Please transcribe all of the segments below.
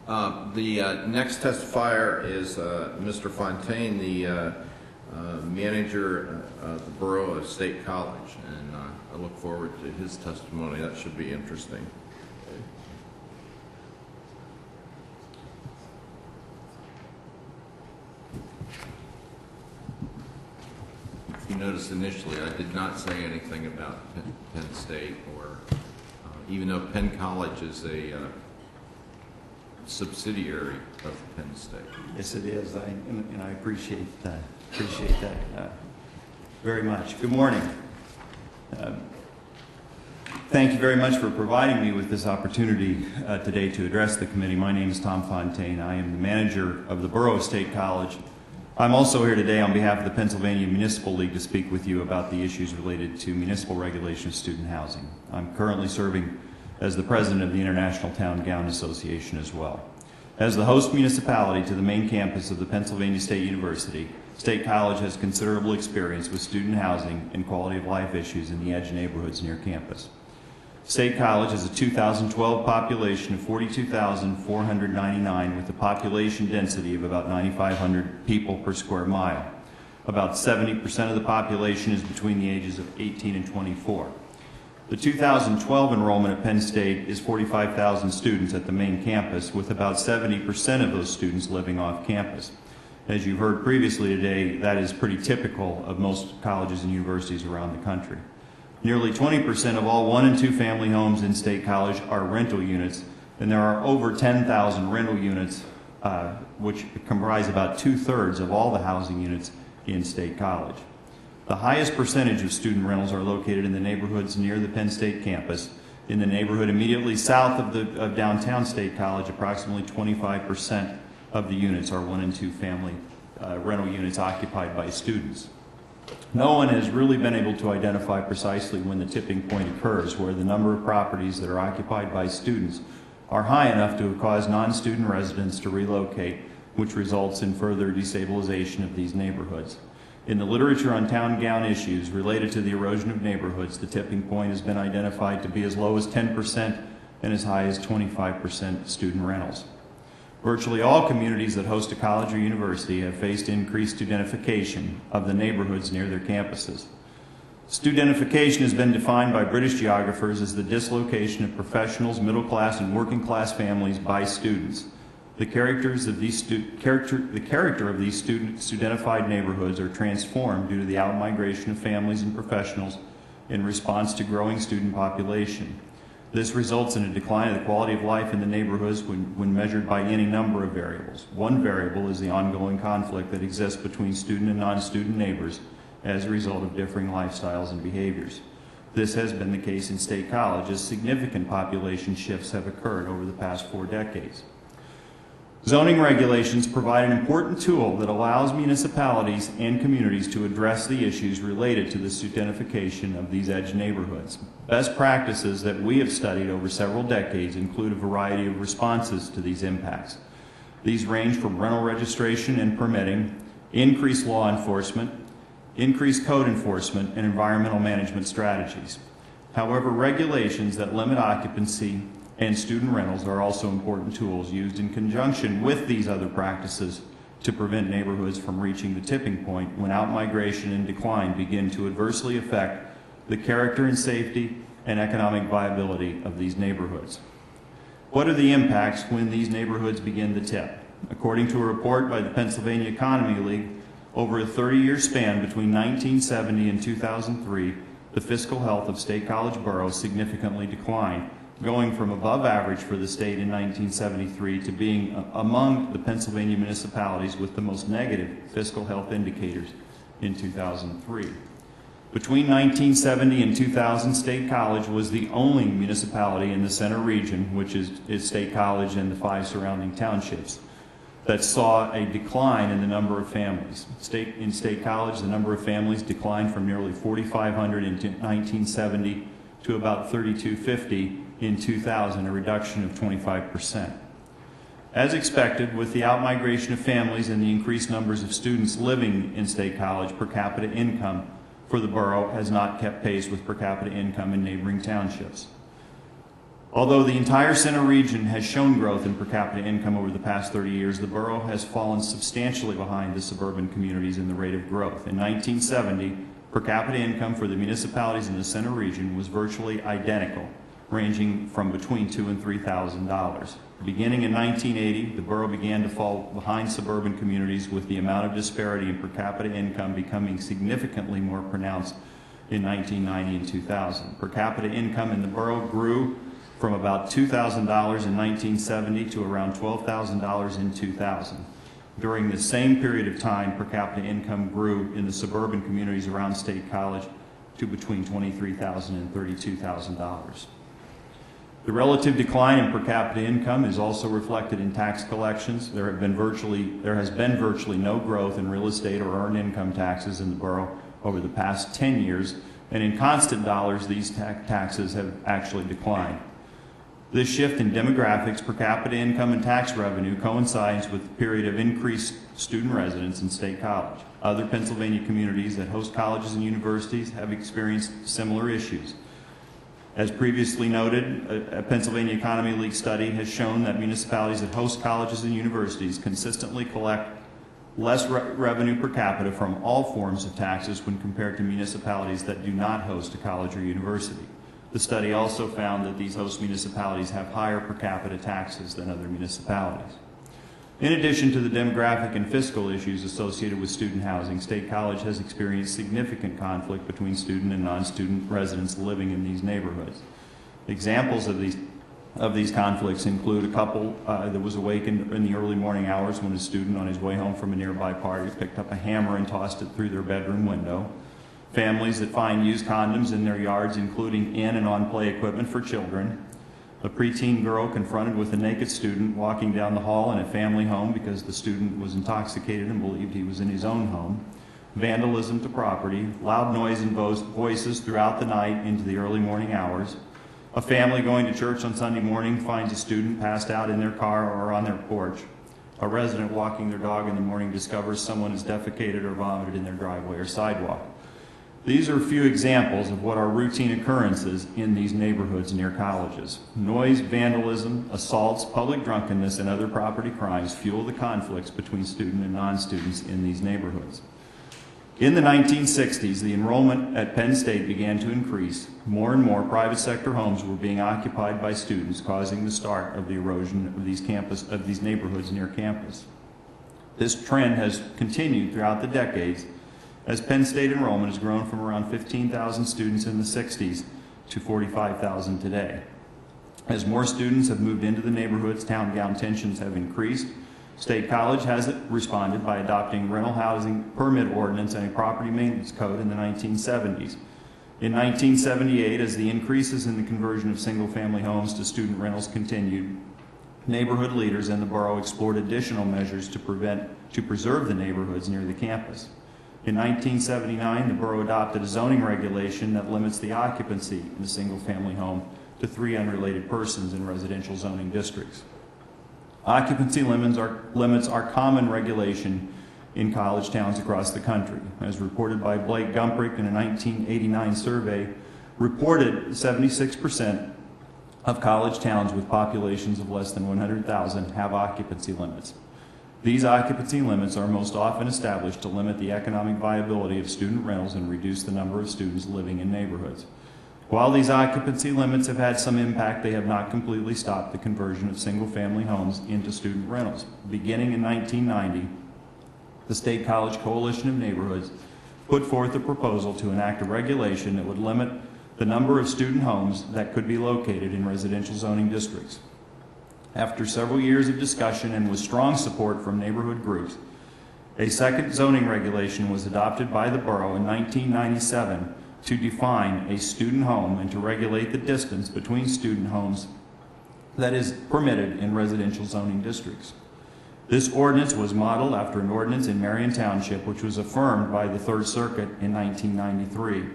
The next testifier is Mr. Fountaine, the manager of the Borough of State College, and I look forward to his testimony. That should be interesting. If you noticed initially, I did not say anything about Penn State, or even though Penn College is a subsidiary of Penn State. Yes, it is, and I appreciate that very much. Good morning. Thank you very much for providing me with this opportunity today to address the committee. My name is Tom Fountaine. I am the manager of the Borough of State College. I'm also here today on behalf of the Pennsylvania Municipal League to speak with you about the issues related to municipal regulation of student housing. I'm currently serving as the president of the International Town Gown Association as well. As the host municipality to the main campus of the Pennsylvania State University, State College has considerable experience with student housing and quality of life issues in the edge neighborhoods near campus. State College has a 2012 population of 42,499 with a population density of about 9,500 people per square mile. About 70% of the population is between the ages of 18 and 24. The 2012 enrollment at Penn State is 45,000 students at the main campus, with about 70% of those students living off campus. As you heard previously today, that is pretty typical of most colleges and universities around the country. Nearly 20% of all 1- and 2-family homes in State College are rental units, and there are over 10,000 rental units, which comprise about 2/3 of all the housing units in State College. The highest percentage of student rentals are located in the neighborhoods near the Penn State campus. In the neighborhood immediately south of downtown State College, approximately 25% of the units are 1- and 2-family rental units occupied by students. No one has really been able to identify precisely when the tipping point occurs, where the number of properties that are occupied by students are high enough to cause non-student residents to relocate, which results in further destabilization of these neighborhoods. In the literature on town gown issues related to the erosion of neighborhoods, the tipping point has been identified to be as low as 10% and as high as 25% student rentals. Virtually all communities that host a college or university have faced increased studentification of the neighborhoods near their campuses. Studentification has been defined by British geographers as the dislocation of professionals, middle class, and working class families by students. The character of these studentified neighborhoods are transformed due to the outmigration of families and professionals in response to growing student population. This results in a decline of the quality of life in the neighborhoods when measured by any number of variables. One variable is the ongoing conflict that exists between student and non-student neighbors as a result of differing lifestyles and behaviors. This has been the case in State College as significant population shifts have occurred over the past 4 decades. Zoning regulations provide an important tool that allows municipalities and communities to address the issues related to the studentification of these edge neighborhoods. Best practices that we have studied over several decades include a variety of responses to these impacts. These range from rental registration and permitting, increased law enforcement, increased code enforcement, and environmental management strategies. However, regulations that limit occupancy and student rentals are also important tools used in conjunction with these other practices to prevent neighborhoods from reaching the tipping point when outmigration and decline begin to adversely affect the character and safety and economic viability of these neighborhoods. What are the impacts when these neighborhoods begin to tip? According to a report by the Pennsylvania Economy League, over a 30-year span between 1970 and 2003, the fiscal health of State College Borough significantly declined, going from above average for the state in 1973 to being among the Pennsylvania municipalities with the most negative fiscal health indicators in 2003. Between 1970 and 2000, State College was the only municipality in the center region, which is State College and the 5 surrounding townships, that saw a decline in the number of families. In State College, the number of families declined from nearly 4,500 in 1970 to about 3,250 in 2000, a reduction of 25%. As expected, with the outmigration of families and the increased numbers of students living in State College, per capita income for the borough has not kept pace with per capita income in neighboring townships. Although the entire center region has shown growth in per capita income over the past 30 years, the borough has fallen substantially behind the suburban communities in the rate of growth. In 1970, per capita income for the municipalities in the center region was virtually identical, ranging from between $2,000 and $3,000. Beginning in 1980, the borough began to fall behind suburban communities, with the amount of disparity in per capita income becoming significantly more pronounced in 1990 and 2000. Per capita income in the borough grew from about $2,000 in 1970 to around $12,000 in 2000. During the same period of time, per capita income grew in the suburban communities around State College to between $23,000 and $32,000. The relative decline in per capita income is also reflected in tax collections. There has been virtually no growth in real estate or earned income taxes in the borough over the past 10 years, and in constant dollars, these taxes have actually declined. This shift in demographics, per capita income, and tax revenue coincides with the period of increased student residence in State College. Other Pennsylvania communities that host colleges and universities have experienced similar issues. As previously noted, a Pennsylvania Economy League study has shown that municipalities that host colleges and universities consistently collect less revenue per capita from all forms of taxes when compared to municipalities that do not host a college or university. The study also found that these host municipalities have higher per capita taxes than other municipalities. In addition to the demographic and fiscal issues associated with student housing, State College has experienced significant conflict between student and non-student residents living in these neighborhoods. Examples of these conflicts include a couple that was awakened in the early morning hours when a student on his way home from a nearby party picked up a hammer and tossed it through their bedroom window. Families that find used condoms in their yards, including in and on play equipment for children. A preteen girl confronted with a naked student walking down the hall in a family home because the student was intoxicated and believed he was in his own home. Vandalism to property, loud noise and voices throughout the night into the early morning hours. A family going to church on Sunday morning finds a student passed out in their car or on their porch. A resident walking their dog in the morning discovers someone has defecated or vomited in their driveway or sidewalk. These are a few examples of what are routine occurrences in these neighborhoods near colleges. Noise, vandalism, assaults, public drunkenness, and other property crimes fuel the conflicts between student and non-students in these neighborhoods. In the 1960s, the enrollment at Penn State began to increase. More and more private sector homes were being occupied by students, causing the start of the erosion of these neighborhoods near campus. This trend has continued throughout the decades, as Penn State enrollment has grown from around 15,000 students in the 60s to 45,000 today. As more students have moved into the neighborhoods, town-gown tensions have increased. State College has responded by adopting rental housing permit ordinance and a property maintenance code in the 1970s. In 1978, as the increases in the conversion of single-family homes to student rentals continued, neighborhood leaders in the borough explored additional measures to preserve the neighborhoods near the campus. In 1979, the borough adopted a zoning regulation that limits the occupancy in a single-family home to 3 unrelated persons in residential zoning districts. Occupancy limits are common regulation in college towns across the country. As reported by Blake Gumprick in a 1989 survey, reported 76% of college towns with populations of less than 100,000 have occupancy limits. These occupancy limits are most often established to limit the economic viability of student rentals and reduce the number of students living in neighborhoods. While these occupancy limits have had some impact, they have not completely stopped the conversion of single-family homes into student rentals. Beginning in 1990, the State College Coalition of Neighborhoods put forth a proposal to enact a regulation that would limit the number of student homes that could be located in residential zoning districts. After several years of discussion and with strong support from neighborhood groups, a second zoning regulation was adopted by the borough in 1997 to define a student home and to regulate the distance between student homes that is permitted in residential zoning districts. This ordinance was modeled after an ordinance in Marion Township, which was affirmed by the Third Circuit in 1993.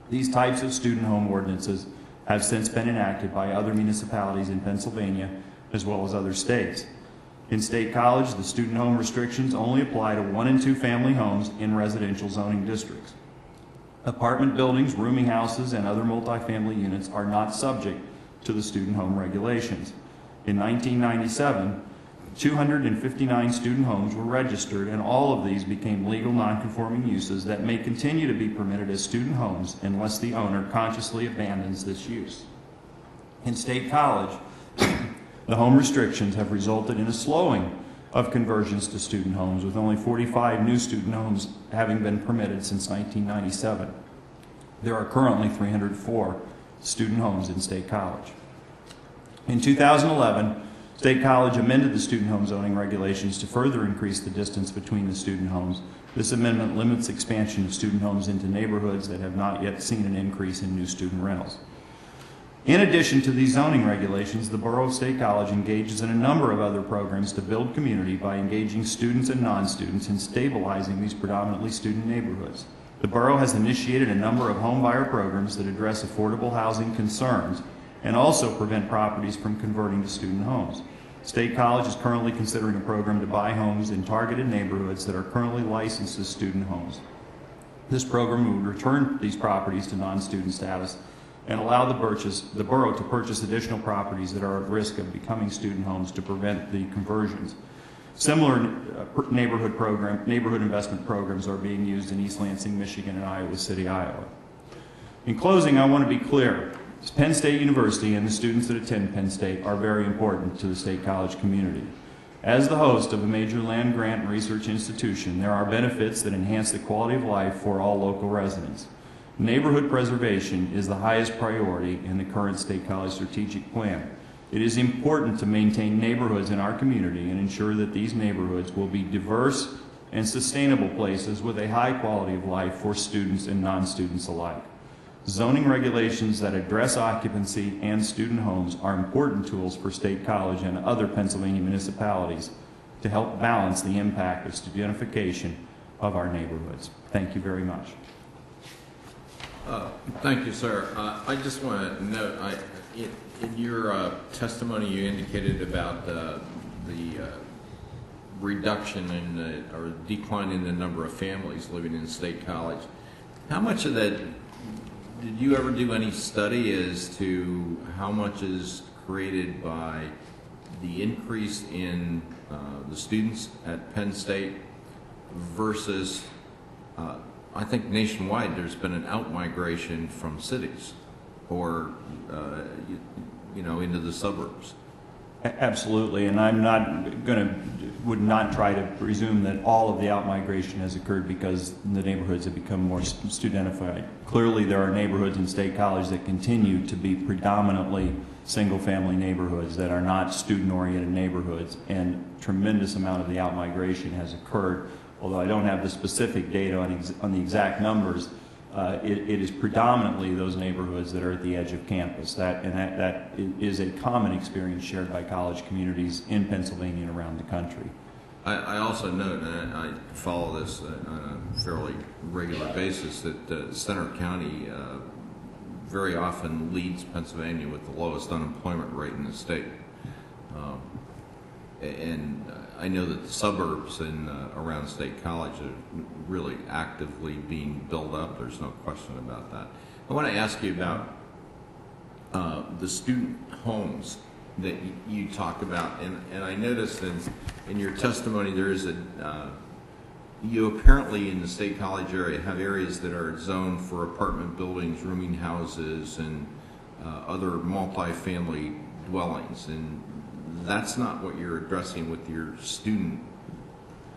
These types of student home ordinances have since been enacted by other municipalities in Pennsylvania as well as other states. In State College, the student home restrictions only apply to 1 and 2 family homes in residential zoning districts. Apartment buildings, rooming houses, and other multifamily units are not subject to the student home regulations. In 1997, 259 student homes were registered, and all of these became legal nonconforming uses that may continue to be permitted as student homes unless the owner consciously abandons this use. In State College, the home restrictions have resulted in a slowing of conversions to student homes, with only 45 new student homes having been permitted since 1997. There are currently 304 student homes in State College. In 2011, State College amended the student home zoning regulations to further increase the distance between the student homes. This amendment limits expansion of student homes into neighborhoods that have not yet seen an increase in new student rentals. In addition to these zoning regulations, the Borough of State College engages in a number of other programs to build community by engaging students and non-students in stabilizing these predominantly student neighborhoods. The Borough has initiated a number of home buyer programs that address affordable housing concerns and also prevent properties from converting to student homes. State College is currently considering a program to buy homes in targeted neighborhoods that are currently licensed as student homes. This program would return these properties to non-student status and allow the Borough to purchase additional properties that are at risk of becoming student homes to prevent the conversions. Similar neighborhood investment programs are being used in East Lansing, Michigan, and Iowa City, Iowa. In closing, I want to be clear. Penn State University and the students that attend Penn State are very important to the State College community. As the host of a major land grant and research institution, there are benefits that enhance the quality of life for all local residents. Neighborhood preservation is the highest priority in the current State College strategic plan. It is important to maintain neighborhoods in our community and ensure that these neighborhoods will be diverse and sustainable places with a high quality of life for students and non-students alike. Zoning regulations that address occupancy and student homes are important tools for State College and other Pennsylvania municipalities to help balance the impact of studentification of our neighborhoods. Thank you very much. Thank you, sir. I just want to note, in your testimony, you indicated about the reduction in or decline in the number of families living in State College. How much of that, did you ever do any study as to how much is created by the increase in the students at Penn State versus I think nationwide there's been an out-migration from cities or, into the suburbs? Absolutely, and I'm not would not try to presume that all of the out-migration has occurred because the neighborhoods have become more studentified. Clearly, there are neighborhoods in State College that continue to be predominantly single-family neighborhoods that are not student-oriented neighborhoods, and a tremendous amount of the out-migration has occurred. Although I don't have the specific data on the exact numbers, it is predominantly those neighborhoods that are at the edge of campus. That is a common experience shared by college communities in Pennsylvania and around the country. I also note, and I follow this on a fairly regular basis, that Center County very often leads Pennsylvania with the lowest unemployment rate in the state. And I know that the suburbs around State College are really actively being built up. There's no question about that. I want to ask you about the student homes that you talk about. And I noticed in your testimony there is you apparently in the State College area have areas that are zoned for apartment buildings, rooming houses, and other multi-family dwellings. And that's not what you're addressing with your student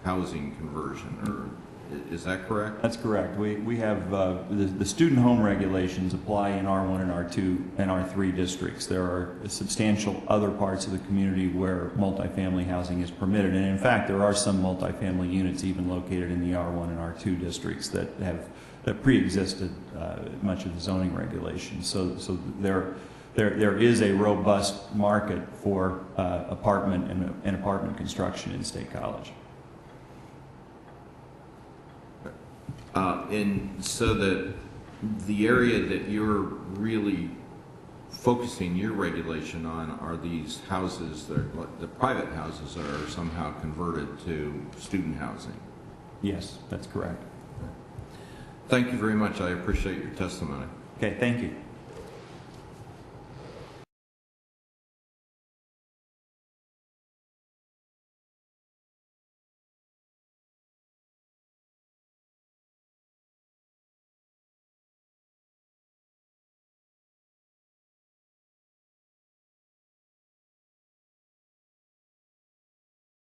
housing conversion, or is that correct? That's correct. We have the student home regulations apply in R1 and R2 and R3 districts. There are substantial other parts of the community where multifamily housing is permitted, and in fact there are some multifamily units even located in the R1 and R2 districts that pre-existed much of the zoning regulations. So there is a robust market for apartment and apartment construction in State College. And so the area that you're really focusing your regulation on are these houses, the private houses that are somehow converted to student housing. Yes, that's correct. Thank you very much. I appreciate your testimony. Okay, thank you.